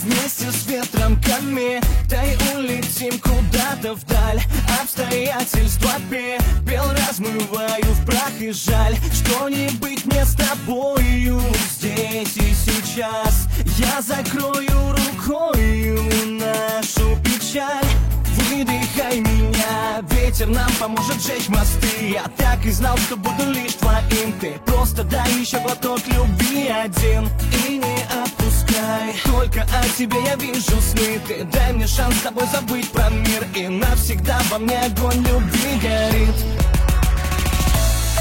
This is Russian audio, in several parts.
вместе с ветром кометой улетим куда-то вдаль. Обстоятельства пепел размываю в прах и жаль, что не быть мне с тобою здесь и сейчас. Я закрою рукою нашу печаль. Выдыхай меня, ветер нам поможет сжечь мосты. Я так и знал, что буду лишь твоим. Ты просто дай еще глоток любви один и не отпускай. Только о тебе я вижу сны. Ты дай мне шанс с тобой забыть про мир, и навсегда во мне огонь любви горит.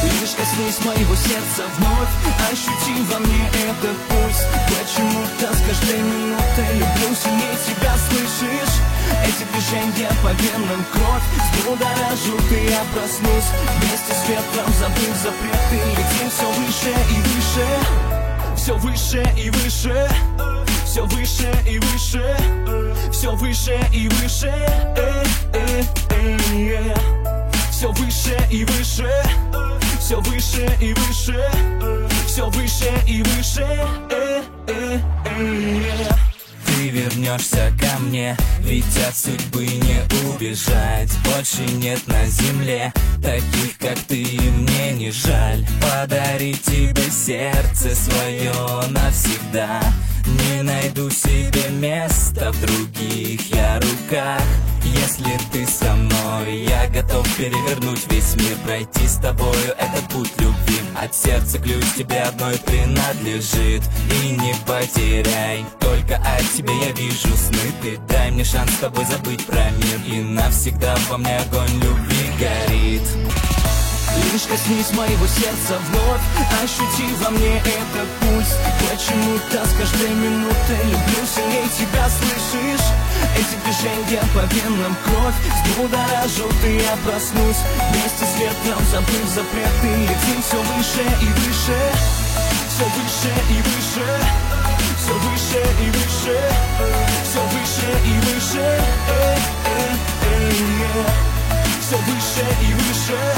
Лишь коснись моего сердца вновь, ощути во мне этот пульс. Почему-то с каждой минутой люблю сильнее тебя, слышишь? Эти движения по венам кровь взбудоражу, ты я проснусь. Вместе с ветром забыв запреты, летим все выше и выше. Все выше и выше. Все выше и выше. Все выше и выше. Все выше и выше. Все выше и выше. Все выше и выше. Ты вернешься ко мне, ведь от судьбы не убежать. Больше нет на земле таких, как ты, и мне не жаль подарить тебе сердце свое навсегда. Не найду себе места в других я руках. Если ты со мной, я готов перевернуть весь мир, пройти с тобою этот путь любви. От сердца ключ тебе одной принадлежит, и не потеряй. Только о тебе я вижу сны. Ты дай мне шанс с тобой забыть про мир, и навсегда во мне огонь любви горит. Лишь коснись моего сердца вновь, ощути во мне этот пульс. Почему-то с каждой минутой люблю сильнее тебя, слышишь? Эти движения по венам кровь взбудоражу, ты я проснусь. Вместе с ветром забыв запреты, летим все выше и выше. Все выше и выше. Все выше и выше. Все выше и выше. Все выше и выше.